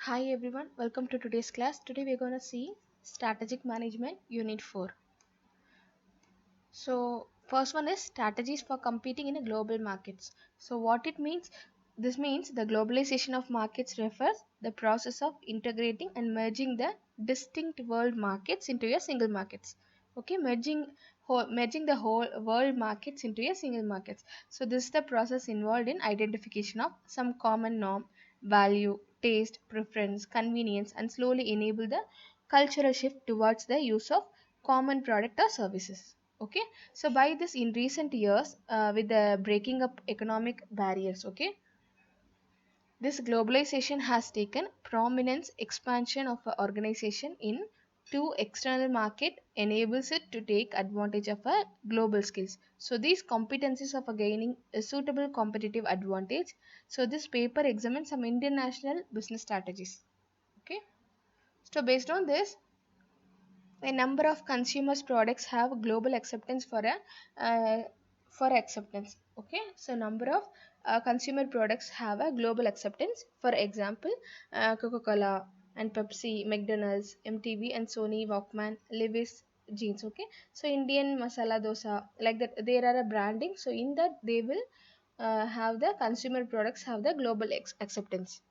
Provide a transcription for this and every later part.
Hi everyone, welcome to today's class. Today we're going to see Strategic Management Unit 4. So, first one is strategies for competing in a global markets. So, what it means? This means the globalization of markets refers the process of integrating and merging the distinct world markets into a single markets. Okay, merging the whole world markets into a single markets. So, this is the process involved in identification of some common norm, value, taste, preference, convenience, and slowly enable the cultural shift towards the use of common product or services. Okay, so by this in recent years with the breaking up economic barriers, okay, this globalization has taken prominence. Expansion of a organization in to external market enables it to take advantage of a global skills. So these competencies of a gaining a suitable competitive advantage. So this paper examines some international business strategies. Okay, so based on this, a number of consumers products have global acceptance for acceptance. Okay, so number of consumer products have a global acceptance. For example, Coca-Cola and Pepsi, McDonald's, MTV and Sony, Walkman, Levi's jeans. Okay, so Indian masala dosa, like that there are a branding, so in that they will have the consumer products have the global acceptance.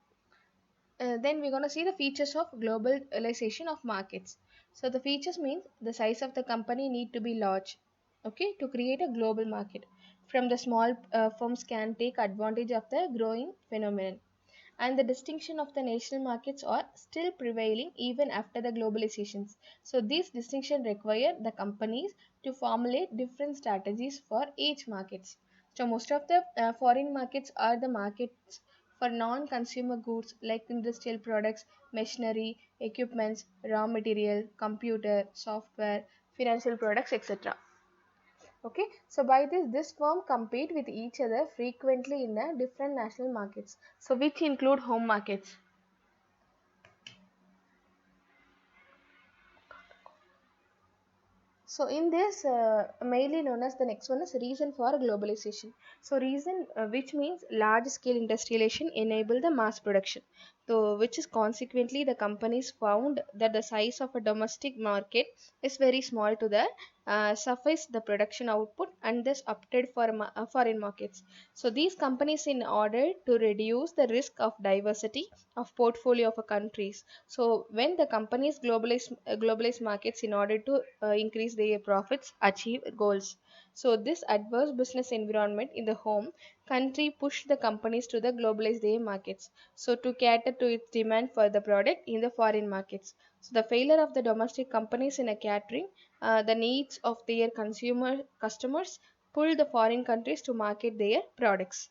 Then we're going to see the features of globalization of markets. So the features means the size of the company need to be large, okay, to create a global market. From the small firms can take advantage of the growing phenomenon, and the distinction of the national markets are still prevailing even after the globalizations. So these distinctions require the companies to formulate different strategies for each markets. So most of the foreign markets are the markets for non-consumer goods like industrial products, machinery, equipments, raw material, computer, software, financial products, etc. Okay, so by this firm compete with each other frequently in the different national markets, so which include home markets. So in this, mainly known as the next one is reason for globalization. So reason, which means large scale industrialization enable the mass production. So which is consequently the companies found that the size of a domestic market is very small to the suffice the production output and thus opted for foreign markets. So these companies, in order to reduce the risk of diversity of portfolio of a countries, so when the companies globalize markets in order to increase their profits, achieve goals. So this adverse business environment in the home country pushed the companies to the globalize their markets. So to cater to its demand for the product in the foreign markets. So the failure of the domestic companies in a catering the needs of their consumer customers pulled the foreign countries to market their products.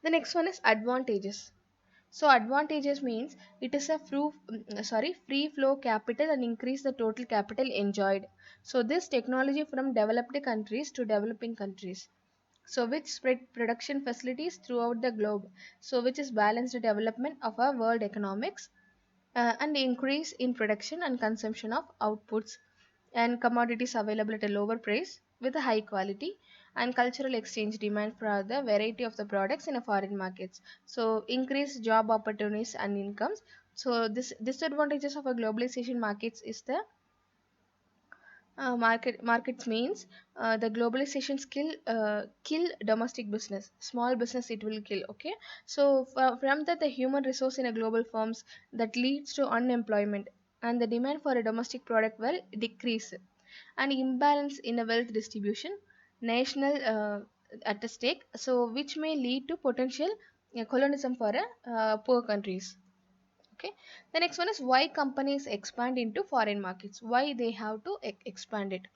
The next one is advantages. So advantages means it is a free flow capital and increase the total capital enjoyed. So this technology from developed countries to developing countries. So which spread production facilities throughout the globe. So which is balanced development of our world economics and increase in production and consumption of outputs and commodities available at a lower price with a high quality and cultural exchange demand for the variety of the products in a foreign markets. So increase job opportunities and incomes. So this disadvantages of a globalization markets is the markets means the globalization skill kill domestic business, small business it will kill. Okay, so from that the human resource in a global firms that leads to unemployment, and the demand for a domestic product will decrease, and imbalance in a wealth distribution national at a stake, so which may lead to potential colonialism for poor countries. Okay, the next one is why companies expand into foreign markets, why they have to expand it.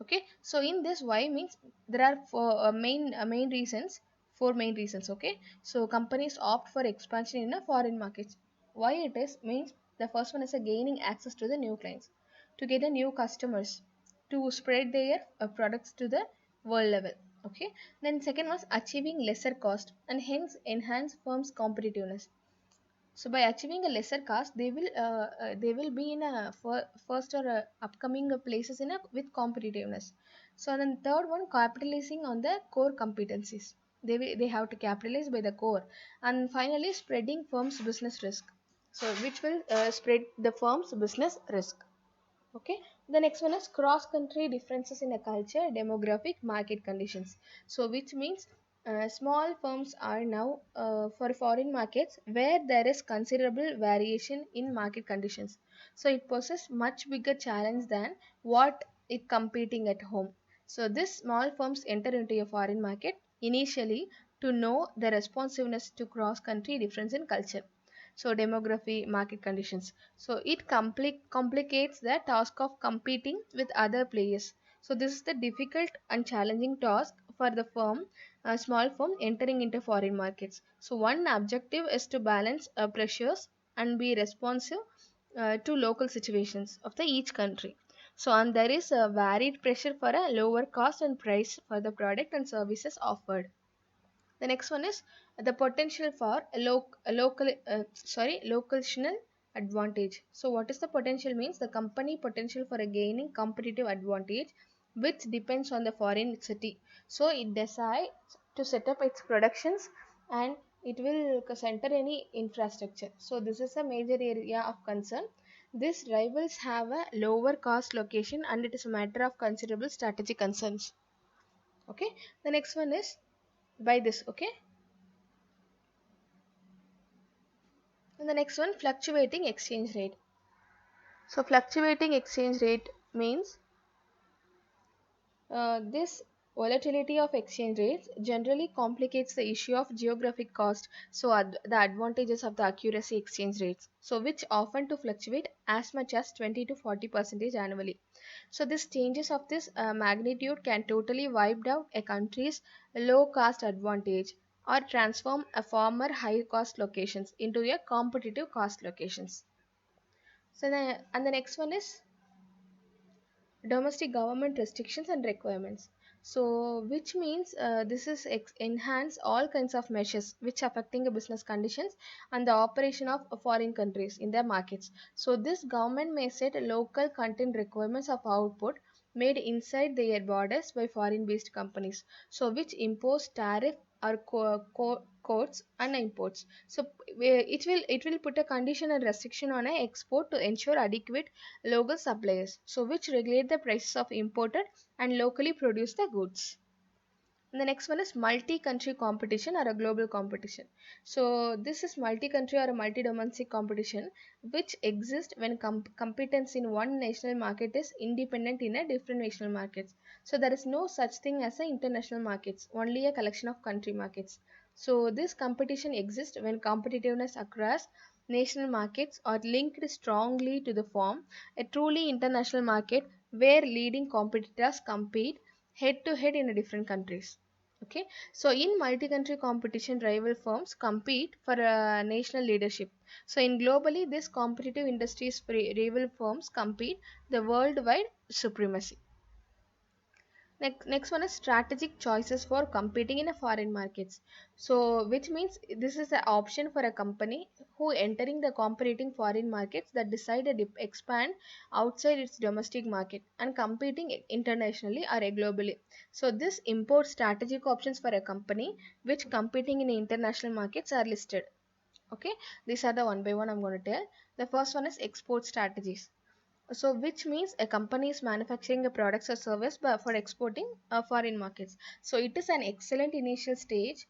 Okay, so in this why means there are main reasons, four main reasons. Okay, so companies opt for expansion in a foreign markets. Why it is means the first one is a gaining access to the new clients, to get a new customers, to spread their products to the world level. Okay, then second was achieving lesser cost and hence enhance firms competitiveness. So by achieving a lesser cost, they will be in a first or upcoming places in a with competitiveness. So then third one, capitalizing on the core competencies. They have to capitalize by the core, and finally spreading firms business risk. so which will spread the firm's business risk. Okay, the next one is cross country differences in a culture, demographic, market conditions. So which means small firms are now for foreign markets where there is considerable variation in market conditions. So it poses much bigger challenge than what it competing at home. So this small firms enter into a foreign market initially to know the responsiveness to cross country difference in culture, so demography, market conditions. So it complicates the task of competing with other players. So this is the difficult and challenging task for the firm, a small firm entering into foreign markets. So one objective is to balance pressures and be responsive to local situations of the each country. So and there is a varied pressure for a lower cost and price for the product and services offered. The next one is the potential for a locational advantage. So what is the potential means? The company potential for a gaining competitive advantage which depends on the foreign city. So it decides to set up its productions and it will center any infrastructure. So this is a major area of concern. These rivals have a lower cost location and it is a matter of considerable strategic concerns. Okay, the next one is by this. Okay, and the next one, fluctuating exchange rate. So fluctuating exchange rate means this volatility of exchange rates generally complicates the issue of geographic cost. So the advantages of the accuracy exchange rates, so which often to fluctuate as much as 20 to 40% annually. So this changes of this magnitude can totally wipe out a country's low cost advantage or transform a former high cost locations into a competitive cost locations. So and the next one is domestic government restrictions and requirements. So which means this is enhance all kinds of measures which affecting the business conditions and the operation of foreign countries in their markets. So this government may set local content requirements of output made inside their borders by foreign based companies, so which impose tariff or quotes and imports. So it will put a condition and restriction on a export to ensure adequate local suppliers, so which regulate the prices of imported and locally produced the goods. And the next one is multi-country competition or a global competition. So this is multi-country or a multi-domestic competition which exists when competence in one national market is independent in a different national markets. So there is no such thing as a international markets, only a collection of country markets. So this competition exists when competitiveness across national markets are linked strongly to the form a truly international market where leading competitors compete head to head in a different countries. Okay, so in multi-country competition, rival firms compete for national leadership. So in globally, this competitive industries rival firms compete the worldwide supremacy. Next one is strategic choices for competing in a foreign markets. So which means this is an option for a company who entering the competing foreign markets that decided to expand outside its domestic market and competing internationally or globally. So this import strategic options for a company which competing in international markets are listed. Okay, these are the one by one I'm going to tell. The first one is export strategies, so which means a company is manufacturing a products or service for exporting foreign markets. So it is an excellent initial stage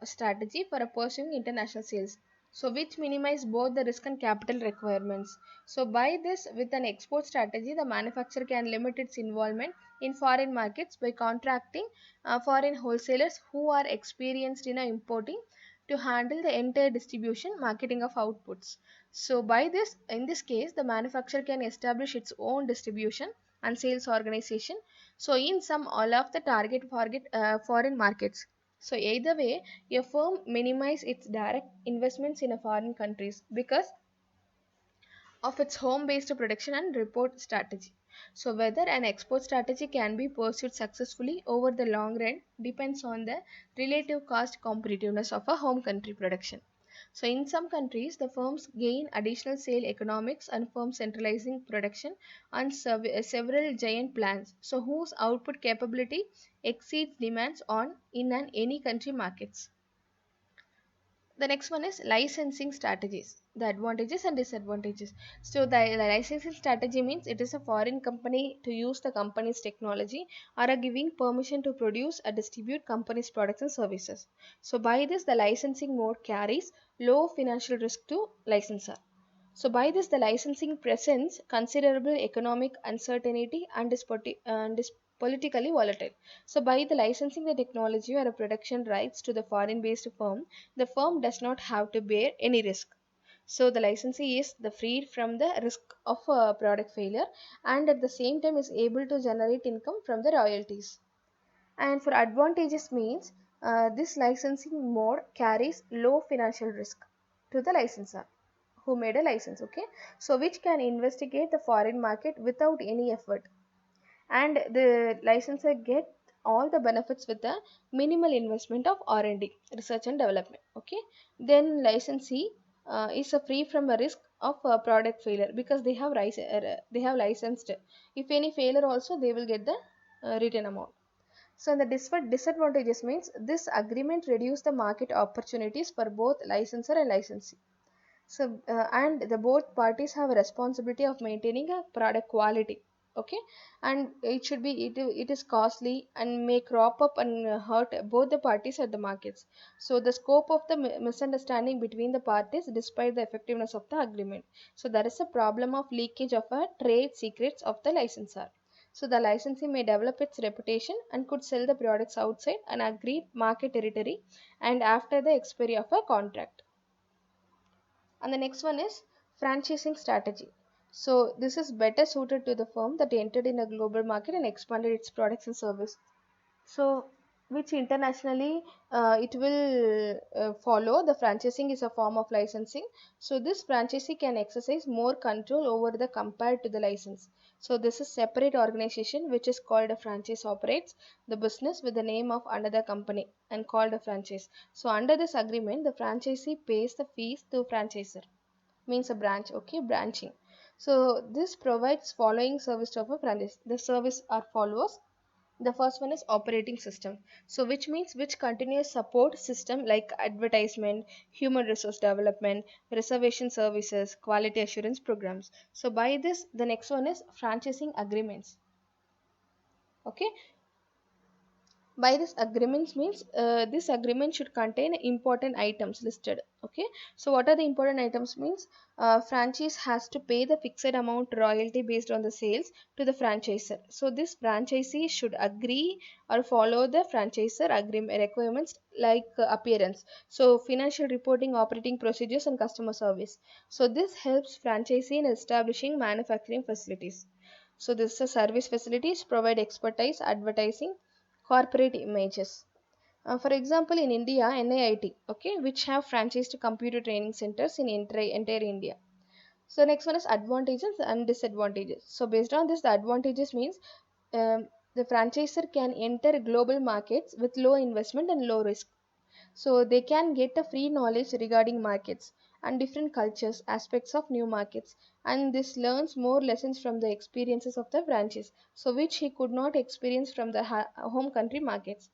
strategy for pursuing international sales, so which minimize both the risk and capital requirements. So by this, with an export strategy, the manufacturer can limit its involvement in foreign markets by contracting foreign wholesalers who are experienced in importing to handle the entire distribution marketing of outputs. So by this, in this case, the manufacturer can establish its own distribution and sales organization. So in some all of the target foreign markets. So either way, a firm minimize its direct investments in a foreign countries because of its home-based production and report strategy. So whether an export strategy can be pursued successfully over the long run depends on the relative cost competitiveness of a home country production. So in some countries, the firms gain additional sale economics and firms centralizing production on several giant plants, so whose output capability exceeds demands on in any country markets. The next one is licensing strategies, the advantages and disadvantages. So the licensing strategy means it is a foreign company to use the company's technology or a giving permission to produce or distribute company's products and services. So by this the licensing mode carries low financial risk to licensor. So by this the licensing presents considerable economic uncertainty and is politically volatile. So by the licensing the technology or a production rights to the foreign based firm, the firm does not have to bear any risk. So the licensee is the freed from the risk of a product failure and at the same time is able to generate income from the royalties. And for advantages means this licensing mode carries low financial risk to the licensor who made a license, okay, so which can investigate the foreign market without any effort, and the licensor get all the benefits with the minimal investment of R&D, research and development, okay. Then licensee is free from a risk of product failure because they have licensed. If any failure also they will get the return amount. So the disadvantages means this agreement reduce the market opportunities for both licensor and licensee. So and the both parties have a responsibility of maintaining a product quality, okay, and it is costly and may crop up and hurt both the parties at the markets. So the scope of the misunderstanding between the parties despite the effectiveness of the agreement. So there is a problem of leakage of a trade secrets of the licensor. So the licensee may develop its reputation and could sell the products outside an agreed market territory and after the expiry of a contract. And the next one is franchising strategy. So this is better suited to the firm that entered in a global market and expanded its products and service. So which internationally it will follow the franchising is a form of licensing. So this franchisee can exercise more control over the compared to the license. So this is separate organization which is called a franchise operates the business with the name of another company and called a franchise. So under this agreement the franchisee pays the fees to franchisor, means a branch, okay, branching. So this provides following service to a franchise. The service are follows. The first one is operating system, so which means which continuous support system like advertisement, human resource development, reservation services, quality assurance programs. So by this the next one is franchising agreements, okay. By this agreements means this agreement should contain important items listed, okay. So what are the important items means franchise has to pay the fixed amount royalty based on the sales to the franchisor. So this franchisee should agree or follow the franchisor agreement requirements like appearance, so financial reporting, operating procedures and customer service. So this helps franchisee in establishing manufacturing facilities. So this is service facilities provide expertise, advertising, corporate images. For example, in India, NIIT, okay, which have franchised computer training centers in entire India. So next one is advantages and disadvantages. So based on this, the advantages means the franchisor can enter global markets with low investment and low risk. So they can get a free knowledge regarding markets and different cultures, aspects of new markets, and this learns more lessons from the experiences of the franchise, so which he could not experience from the home country markets.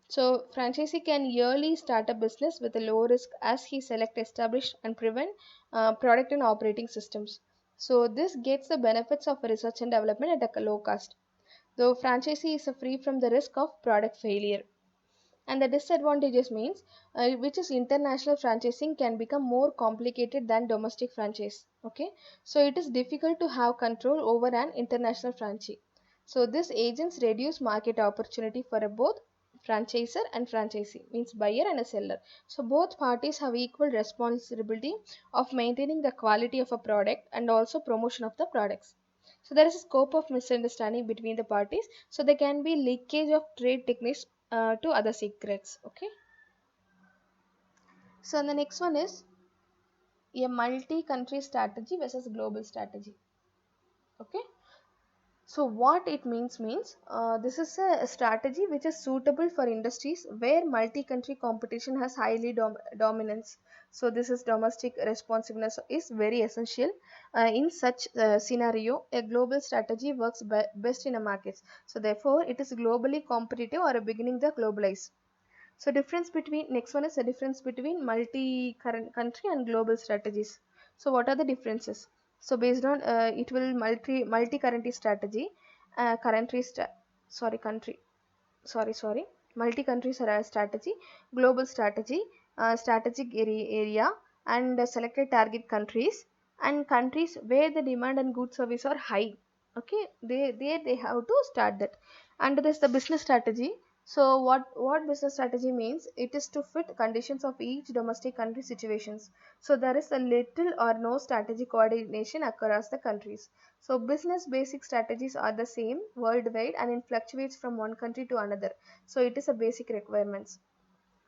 So franchisee can yearly start a business with a low risk as he select established and prevent product and operating systems. So this gets the benefits of research and development at a low cost. Though franchisee is free from the risk of product failure. And the disadvantages means which is international franchising can become more complicated than domestic franchise, okay. So it is difficult to have control over an international franchise. So this agents reduce market opportunity for a both franchisor and franchisee, means buyer and a seller. So both parties have equal responsibility of maintaining the quality of a product and also promotion of the products. So there is a scope of misunderstanding between the parties, so there can be leakage of trade techniques to other secrets, okay. So the next one is a multi-country strategy versus global strategy, okay. So what it means this is a strategy which is suitable for industries where multi-country competition has highly dominance. So this is domestic responsiveness is very essential. In such scenario, a global strategy works best in a market. So therefore, it is globally competitive or beginning the globalize. So difference between next one is the difference between multi current country and global strategies. So what are the differences? So based on it will multi currency strategy, country sorry country sorry multi country strategy, global strategy, strategic area, and selected target countries, and countries where the demand and good service are high. Okay, they have to start that. Under this, the business strategy. So what business strategy means, it is to fit conditions of each domestic country situations. So there is a little or no strategic coordination across the countries. So business basic strategies are the same worldwide and it fluctuates from one country to another. So it is a basic requirements.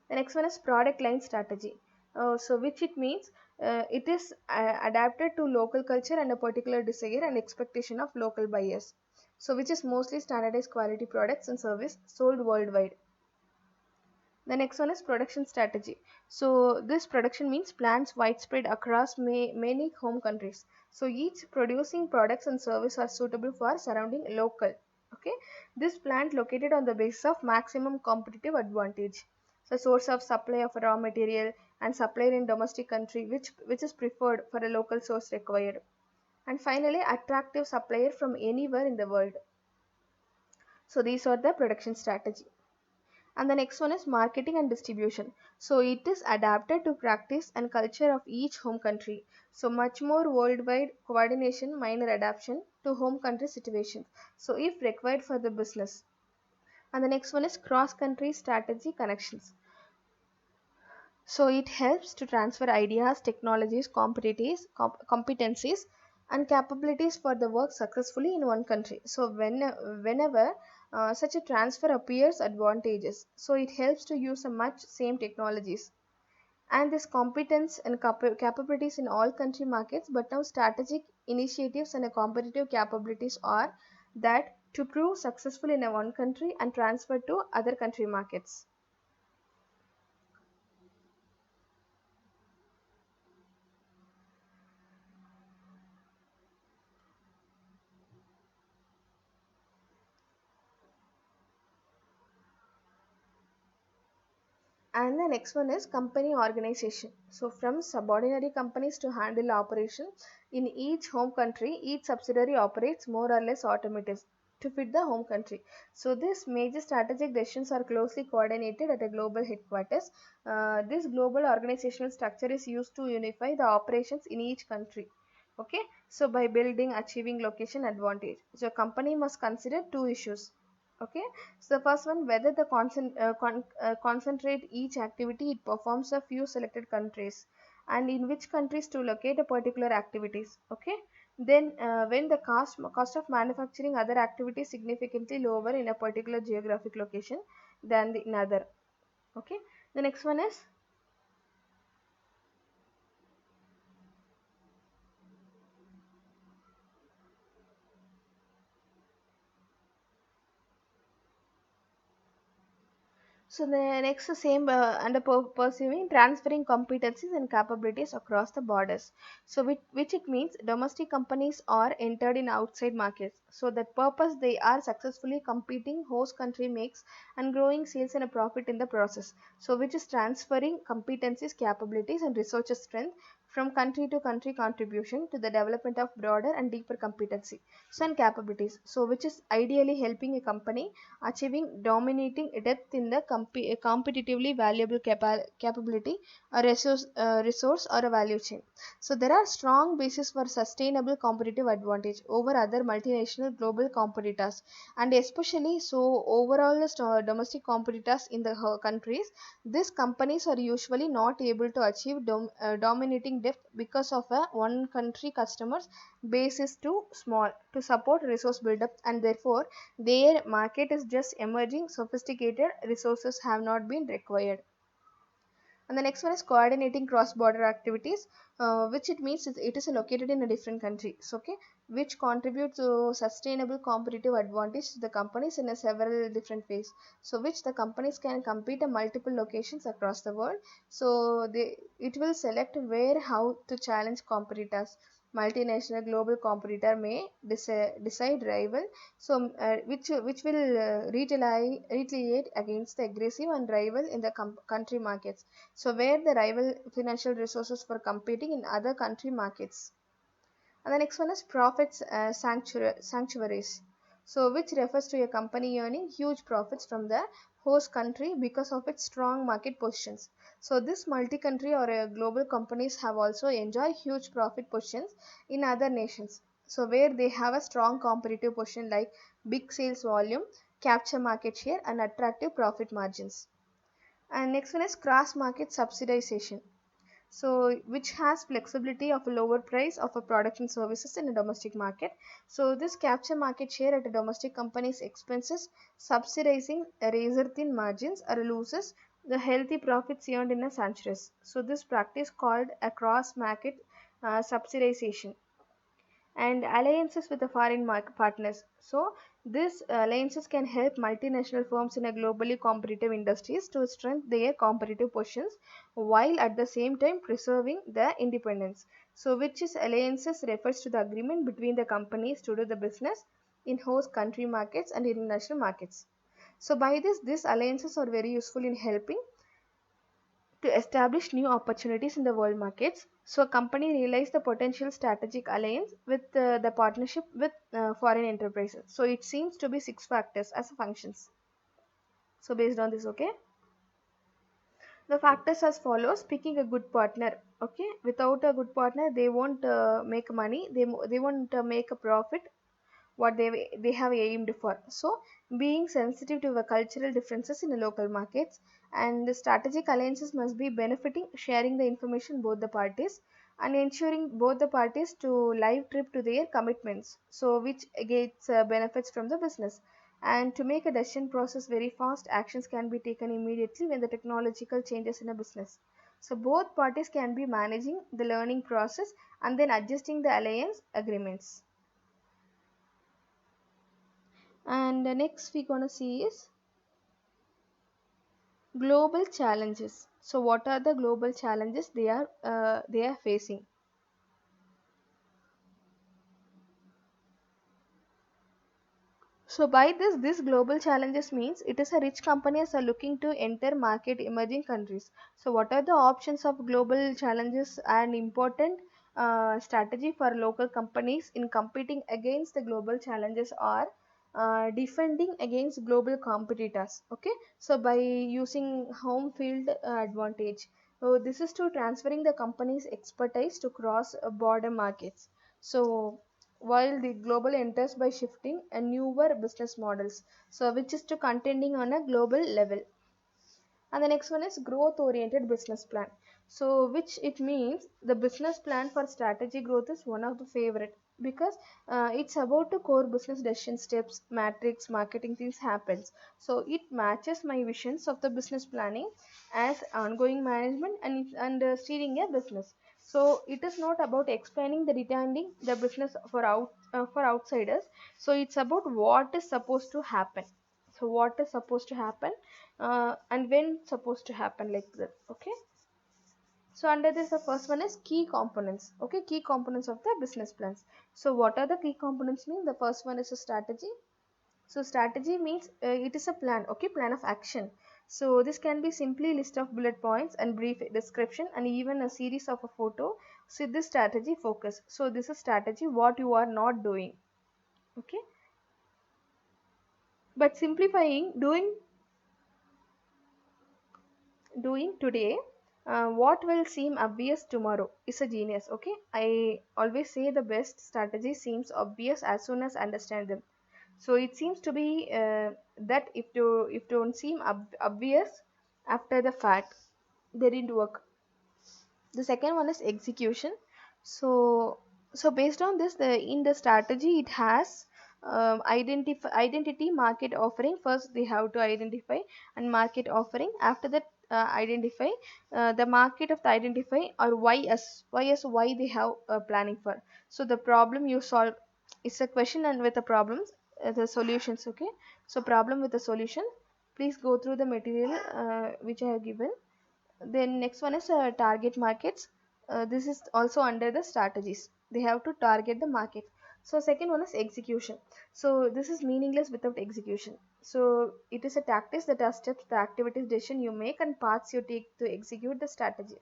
The next one is product line strategy. So which it means it is adapted to local culture and a particular desire and expectation of local buyers. So which is mostly standardized quality products and service sold worldwide. The next one is production strategy. So this production means plants widespread across many home countries. So each producing products and service are suitable for surrounding local. Okay, this plant located on the basis of maximum competitive advantage. So source of supply of raw material and supplier in domestic country which is preferred for a local source required. And finally, attractive supplier from anywhere in the world. So these are the production strategy. And the next one is marketing and distribution. So it is adapted to practice and culture of each home country. So much more worldwide coordination, minor adaptation to home country situations. So if required for the business. And the next one is cross country strategy connections. So it helps to transfer ideas, technologies, competencies, and capabilities for the work successfully in one country. So whenever such a transfer appears advantageous, so it helps to use a much same technologies and this competence and capabilities in all country markets. But now strategic initiatives and competitive capabilities are that to prove successful in a one country and transfer to other country markets. And the next one is company organization. So from subordinary companies to handle operations in each home country, each subsidiary operates more or less automated to fit the home country. So these major strategic decisions are closely coordinated at a global headquarters. This global organizational structure is used to unify the operations in each country. Okay, so by building achieving location advantage. So company must consider two issues. Okay, so the first one, whether the concentrate each activity it performs a few selected countries, and in which countries to locate a particular activities. Okay, then when the cost of manufacturing other activities significantly lower in a particular geographic location than the another. Okay, the next one is. So the next the same under pursuing transferring competencies and capabilities across the borders. So which it means domestic companies are entered in outside markets. So that purpose they are successfully competing host country makes and growing sales and a profit in the process. So which is transferring competencies, capabilities and research strength from country to country contribution to the development of broader and deeper competency. So and capabilities. So which is ideally helping a company achieving dominating depth in the competitively valuable capability, a resource or a value chain. So there are strong basis for sustainable competitive advantage over other multinational global competitors, and especially so overall the domestic competitors in the countries. These companies are usually not able to achieve dominating depth because of a one country customers base is too small to support resource buildup, and therefore their market is just emerging, sophisticated resources have not been required. And the next one is coordinating cross-border activities, which it means it is located in a different country. So, okay, which contribute to sustainable competitive advantage to the companies in a several different ways. So, which the companies can compete at multiple locations across the world. So, it will select where how to challenge competitors. multinational global competitor may decide rival, so which will retaliate against the aggressive and rival in the country markets. So where the rival financial resources for competing in other country markets. And the next one is profits sanctuaries. So, which refers to a company earning huge profits from the host country because of its strong market positions. So, this multi country or global companies have also enjoyed huge profit positions in other nations. So, where they have a strong competitive position like big sales volume, capture market share, and attractive profit margins. And next one is cross market subsidization, so which has flexibility of a lower price of a product and services in a domestic market. So this capture market share at a domestic company's expenses, subsidizing a razor thin margins or loses the healthy profits earned in a centuries. So this practice called a cross market subsidization. And alliances with the foreign partners. So these alliances can help multinational firms in a globally competitive industries to strengthen their competitive positions while at the same time preserving their independence. So which is alliances refers to the agreement between the companies to do the business in host country markets and international markets. So by this, these alliances are very useful in helping to establish new opportunities in the world markets. So, a company realized the potential strategic alliance with the partnership with foreign enterprises. So, it seems to be six factors as functions. So, based on this, okay, the factors as follows: picking a good partner. Okay, without a good partner, they won't make money. They won't make a profit what they have aimed for. So being sensitive to the cultural differences in the local markets, and the strategic alliances must be benefiting sharing the information both the parties and ensuring both the parties to live trip to their commitments, so which gets benefits from the business. And to make a decision process very fast, actions can be taken immediately when the technological changes in a business. So both parties can be managing the learning process and then adjusting the alliance agreements. And the next we're gonna see is global challenges. So what are the global challenges they are facing? So by this global challenges means it is a rich companies are looking to enter market emerging countries. So what are the options of global challenges and important strategy for local companies in competing against the global challenges are defending against global competitors. Okay, so by using home field advantage. So this is to transferring the company's expertise to cross border markets. So while the global enters by shifting a newer business models, so which is to contending on a global level. And the next one is growth oriented business plan, so which it means the business plan for strategy growth is one of the favorite because it's about the core business decision steps, matrix, marketing things happens. So it matches my visions of the business planning as ongoing management and steering a business. So it is not about explaining the retaining the business for outsiders. So it's about what is supposed to happen. So what is supposed to happen and when supposed to happen, like that. Okay, so under this the first one is key components. Okay, key components of the business plans. So what are the key components mean? The first one is a strategy. So strategy means it is a plan. Okay, plan of action. So this can be simply list of bullet points and brief description and even a series of a photo. So this strategy focus. So this is strategy what you are not doing. Okay, but simplifying doing today what will seem obvious tomorrow is a genius. Okay, I always say the best strategy seems obvious as soon as understand them. So it seems to be that if don't seem obvious after the fact, they didn't work. The second one is execution. So based on this, the in the strategy it has identity, market offering. First they have to identify and market offering. After that, identify the market of the identify or why they have planning for. So the problem you solve is a question, and with the problems the solutions. Okay, so problem with the solution. Please go through the material which I have given. Then next one is target markets. This is also under the strategies. They have to target the market. So second one is execution. So this is meaningless without execution. So it is a tactics that are steps, the activities, decision you make and paths you take to execute the strategy.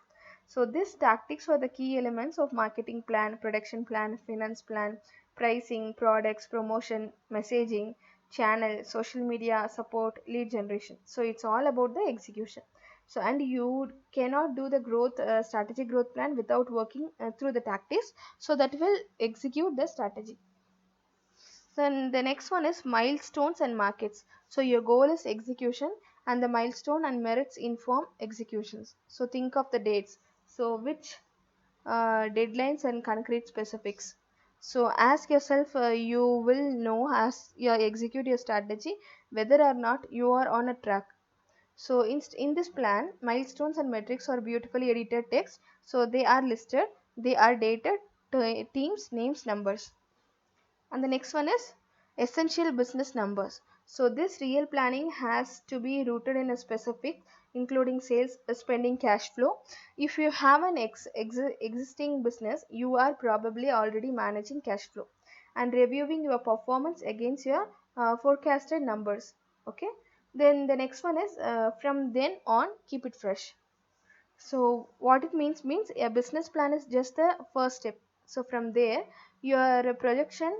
So these tactics are the key elements of marketing plan, production plan, finance plan, pricing, products, promotion, messaging, channel, social media, support, lead generation. So it's all about the execution. So and you cannot do the growth strategic growth plan without working through the tactics, so that will execute the strategy. Then the next one is milestones and markets. So your goal is execution and the milestone and merits inform executions. So think of the dates. So which deadlines and concrete specifics. So ask yourself, you will know as you execute your strategy whether or not you are on a track. So in this plan, milestones and metrics are beautifully edited text. So they are listed, they are dated, teams, names, numbers. And the next one is essential business numbers. So this real planning has to be rooted in a specific, including sales, spending, cash flow. If you have an existing business, you are probably already managing cash flow and reviewing your performance against your forecasted numbers. Okay. Then the next one is from then on, keep it fresh. So what it means a business plan is just the first step. So from there, your projection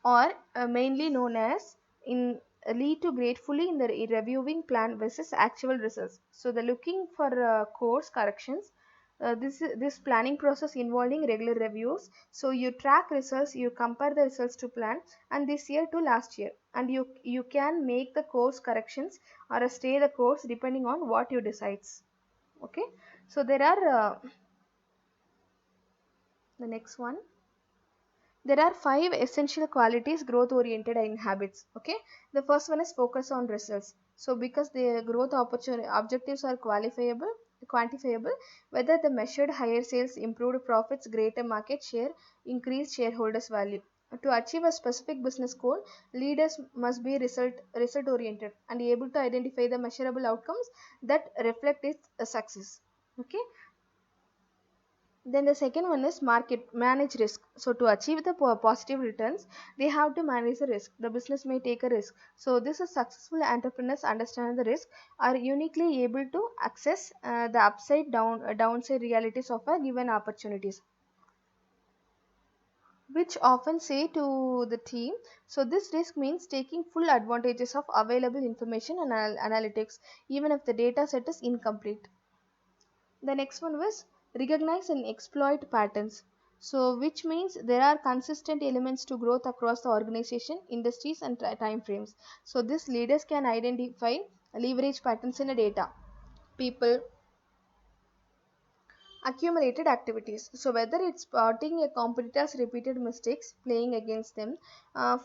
or mainly known as in lead to gratefully in the reviewing plan versus actual results. So the looking for course corrections, this planning process involving regular reviews. So you track results, you compare the results to plan and this year to last year, and you can make the course corrections or stay the course depending on what you decides. Okay. So there are the next one, there are five essential qualities growth oriented inhabits. Okay, the first one is focus on results. So because the growth opportunity objectives are quantifiable, whether the measured higher sales, improved profits, greater market share, increased shareholders value. To achieve a specific business goal, leaders must be result oriented and able to identify the measurable outcomes that reflect its success. Okay. Then the second one is market manage risk. So to achieve the positive returns, they have to manage the risk. The business may take a risk. So this is successful entrepreneurs understand the risk, are uniquely able to access the downside realities of a given opportunities, which often say to the team. So this risk means taking full advantages of available information and analytics, even if the data set is incomplete. The next one was recognize and exploit patterns. So, which means there are consistent elements to growth across the organization, industries, and time frames. So, this leaders can identify leverage patterns in the data, people, accumulated activities. So, whether it's spotting a competitor's repeated mistakes, playing against them,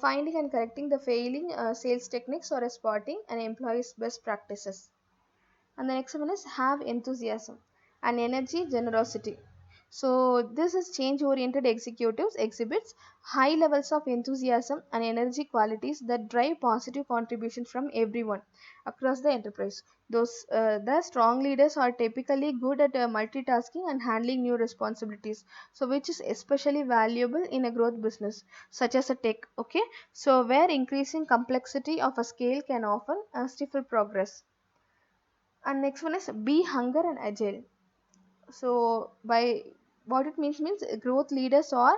finding and correcting the failing sales techniques, or spotting an employee's best practices. And the next one is have enthusiasm and energy generosity. So this is change oriented executives exhibits high levels of enthusiasm and energy qualities that drive positive contribution from everyone across the enterprise. Those the strong leaders are typically good at multitasking and handling new responsibilities, so which is especially valuable in a growth business such as a tech. Okay, so where increasing complexity of a scale can often stifle progress. And next one is be hunger and agile. So by what it means growth leaders are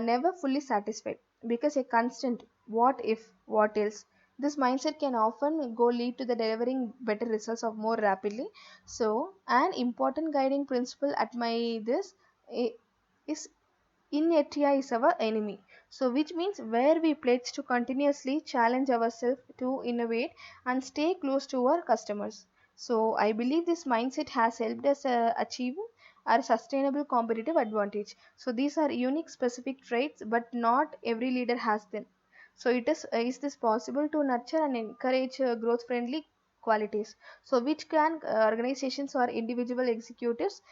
never fully satisfied, because a constant what if, what else, this mindset can often go lead to the delivering better results of more rapidly. So an important guiding principle at my this i- is inertia is our enemy. So which means where we pledge to continuously challenge ourselves to innovate and stay close to our customers. So I believe this mindset has helped us achieve our sustainable competitive advantage. So these are unique specific traits, but not every leader has them. So is this possible to nurture and encourage growth friendly qualities? So which can organizations or individual executives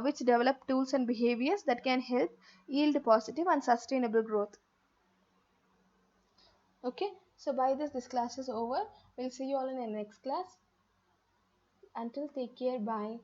which develop tools and behaviors that can help yield positive and sustainable growth. Okay, so by this class is over. We'll see you all in the next class. Until, take care. Bye.